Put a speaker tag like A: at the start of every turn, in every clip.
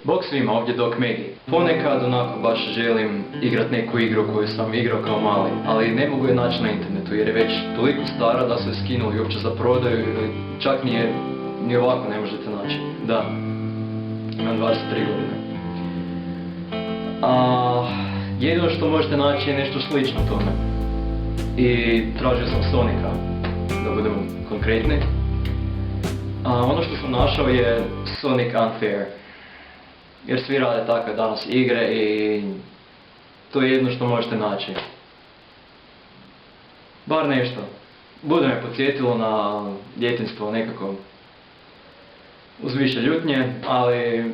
A: Bog svima, ovdje Doc Megi. Ponekad onako baš želim igrat neku igru koju sam igrao kao mali, ali ne mogu je naći na internetu jer je već toliko stara da su je skinuli uopće za prodaju ili čak ni ovako ne možete naći. Da, imam 23 godine. Jedino što možete naći je nešto slično tome. I tražio sam Sonika, da budemo konkretni. Ono što sam našao je Sonic Unfair. Jer svi rade takve danas igre i to je jedno što možete naći. Bar nešto. Bude me podsjetilo na djetinjstvo nekako uz više ljutnje, ali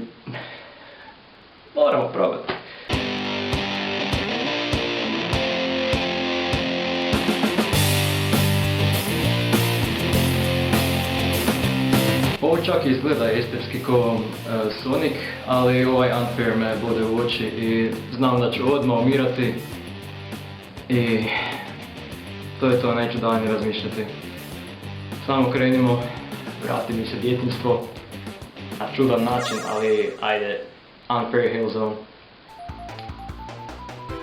A: moramo probati. Ovo čak izgleda estetski kao Sonic, ali ovaj Unfair me bode u oči i znam da ću odmah umirati. I to je to, neću dalje razmišljati. Samo krenimo, vrati mi se djetinjstvo. Na čudan način, ali ajde, Unfair Hill Zone.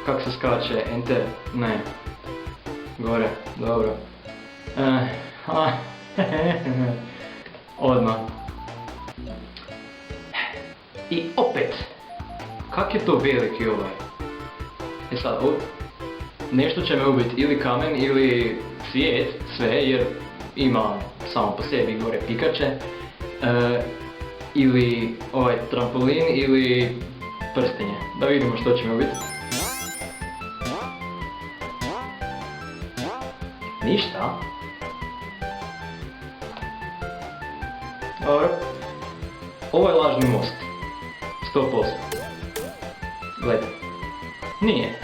A: Kako se skače? Enter? Ne. Gore, dobro. Odmah. I opet. Kak je to veliki ovaj? Sad, nešto će me ubiti ili kamen ili svijet, sve, jer ima samo po sebi gore pikače. Ili ovaj trampolin ili prstenje. Da vidimo što će me ubiti. Ništa. Dobro. Ovo je lažni most. 100%. Gledaj. Nije.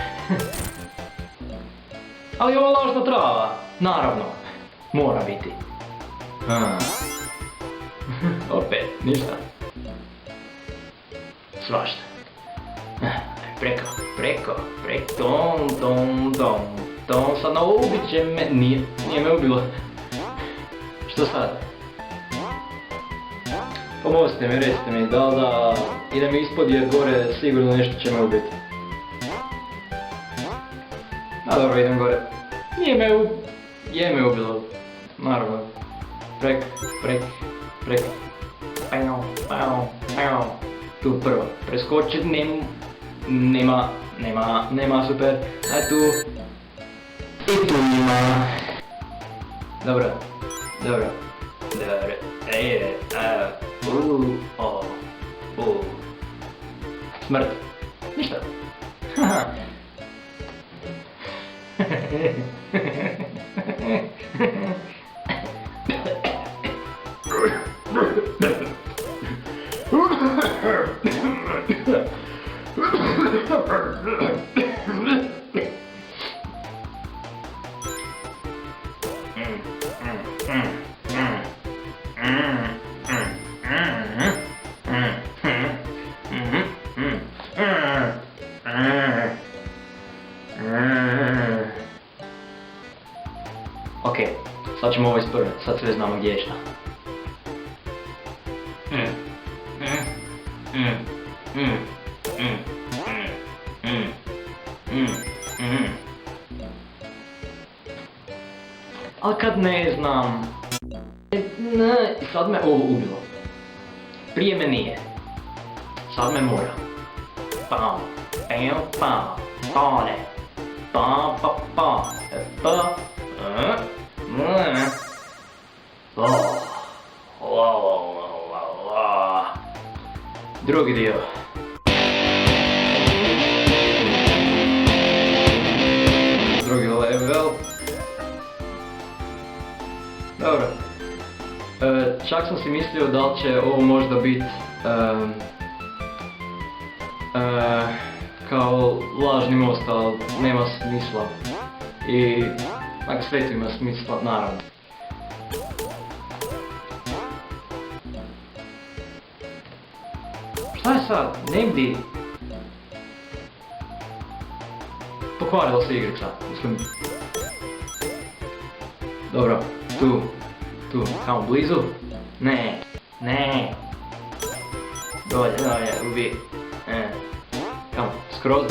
A: Ali ovo je lažna trava. Naravno. Mora biti. Opet, ništa. Svašta. Preko. Tom sad naubit će me. Nije me ubilo. Što sad? Pomozite mi, recite mi, da li da idem ispod jer gore sigurno nešto će me ubiti. Dobro, idem gore. Je me ubilo. Naravno. Prek. Tu prvo. Preskočit nema, super. Aj tu. I tu nema. Dobro. Smrt. Ništa. Ok, sad ćemo ovo isprve, sad sve znamo gdje je šta. Ali kad ne znam... Sad me ovo ubilo. Prije me nije. Sad me mora. Drugi dio. Drugi level. Dobro. Čak sam si mislio da li će ovo možda biti kao lažni most, ali nema smisla. I ako sve to ima smisla, naravno. Šta je sad? Negdje? Pokvarila se igrica, mislim. Dobro, tu, tamo blizu. Ne. Dolje, ubi. Kam, skroz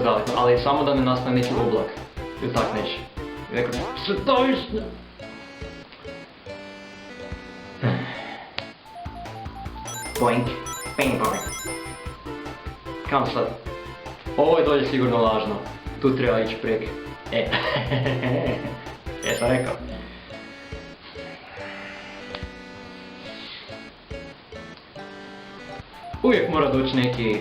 A: daleko, ali samo da ne nastane neki oblak. Ili tak neće. Rekao, svetovišnja! Boink, bing boink. Kam sad? Ovo je dolje sigurno lažno. Tu treba ići prek. Jesam rekao. Uvijek mora doći neki...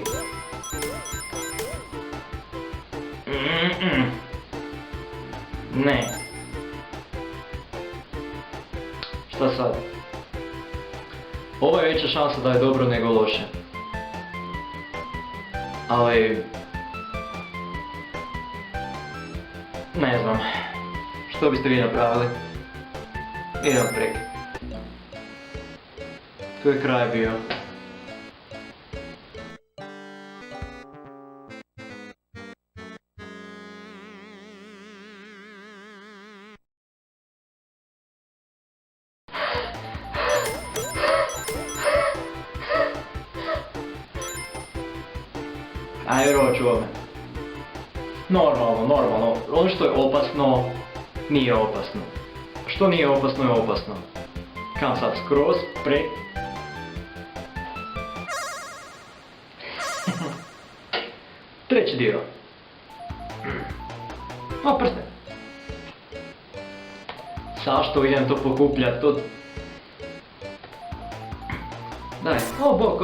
A: Ne. Šta sad? Ovo je veća šansa da je dobro nego loše. Ali... Ne znam. Što biste vi napravili? Idem prek. Tu je kraj bio. Ajde, vjerovaću ovome. Normalno. Ono što je opasno, nije opasno. Što nije opasno je opasno. Kam sad, skroz, prek. Treći dio. O, prste. Zašto idem to pokupljat, to... Daj, o bok,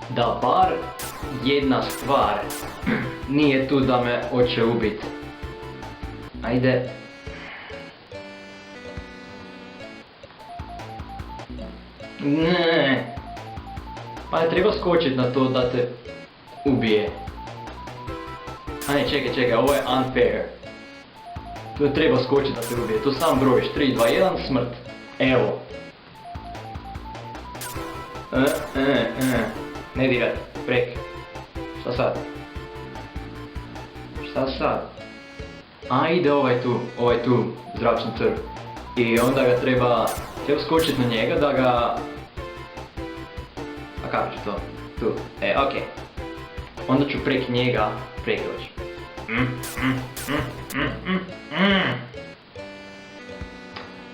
A: da bar jedna stvar nije tu da me hoće ubit. Ajde. Ne. Pa ne treba skočit na to da te ubije. A ne, čekaj, ovo je unfair. Tu ne treba skočit da te ubije, tu sam brojiš 3, 2, 1, smrt. Evo. Ne dirat, prek. Šta sad? Ajde ovaj tu, zračni crv. I onda ga treba skočiti na njega da ga... A kako ću to? Tu, okej. Onda ću prek njega prekoći.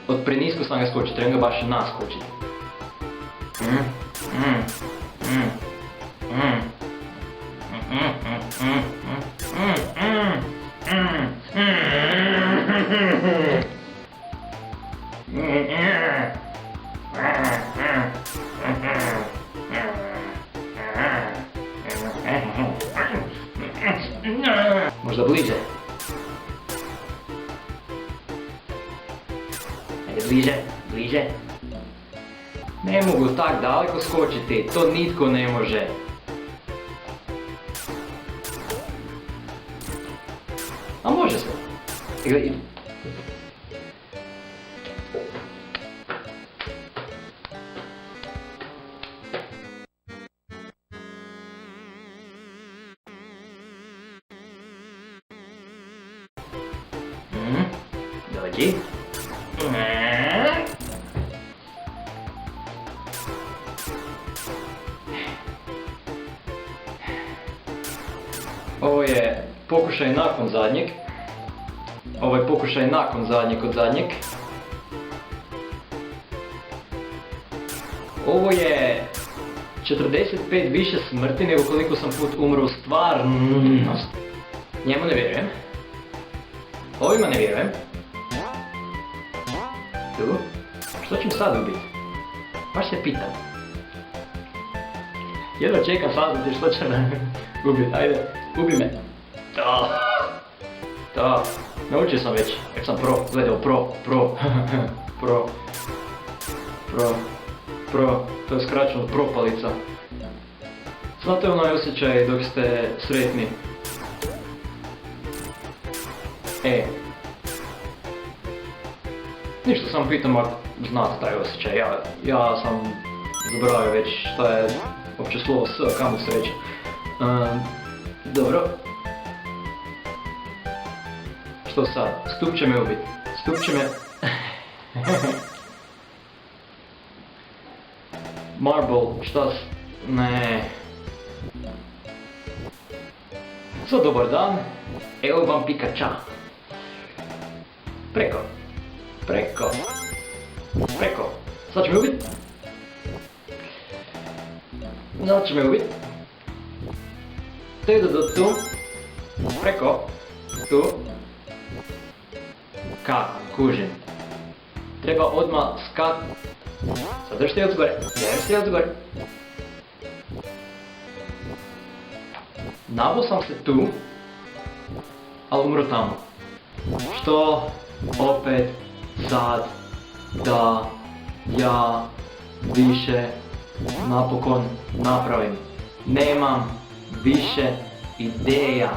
A: Od prenisko sam ga skočiti, trebam ga baš naskočiti. Možda bliže. Ajde bliže. Ne mogu tak daleko skočiti, to nitko ne može. A može se. Dođi. Ovo je pokušaj nakon zadnjeg. Ovo je pokušaj nakon zadnjeg od zadnjeg. Ovo je 45 više smrti nego koliko sam put umro u stvarnost. Njemu ne vjerujem. Ovima ne vjerujem. Tu. Što ću sad ubiti? Baš se pitam. Jedva čekam saznati što će me ubiti. Ajde, ubi me. Da. Naučio sam već sam gledao pro, to je skraćeno propalica. Znate onaj osjećaj dok ste sretni? Ništa sam pitam ako znate taj osjećaj, ja sam zaboravio već šta je uopće slovo s, kamo sreća. Dobro. Što sad? Stup će me ubiti. Marble, šta s... Ne... So, dobar dan. Evo vam pikača. Preko. Preko. Preko. Sad će me ubit. Sad će me ubit. Te do tu. Preko. Tu. Kako? Kužim. Treba odmah skat... Sad držite jel zgore. Držite jel zgore. Nabo sam se tu, ali umro tamo. Što opet sad da ja više napokon napravim? Nemam više ideja.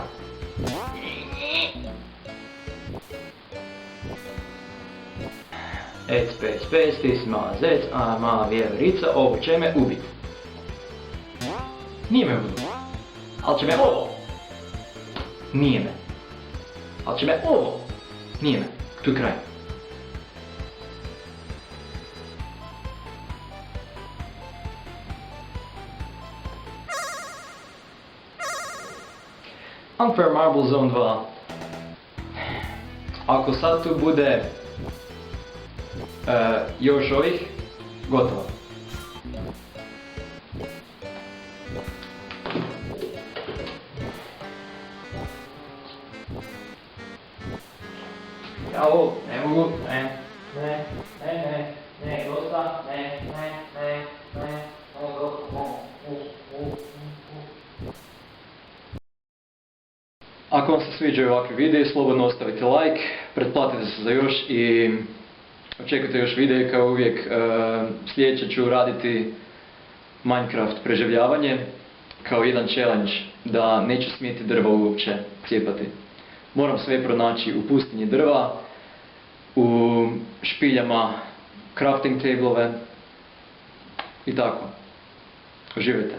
A: Ec, pec, pec, ti si mala zec, a mala vjeverica, ovo će me ubit. Nije me ubit. Ali će me ovo. Nije me. Ali će me ovo. Nije me. Tu je kraj. Unfair Marble Zone 2. Ako sad tu bude još ovih, gotovo. Ja ovo ne mogu, ne, dosta, ne, Ako vam se sviđaju ovakvi videi, slobodno ostavite like, pretplatite se za još i očekujte još videe. Kao uvijek, sljedeće ću raditi Minecraft preživljavanje kao jedan challenge da neću smjeti drva uopće cijepati. Moram sve pronaći u pustinji drva, u špiljama crafting tablove i tako. Uživajte.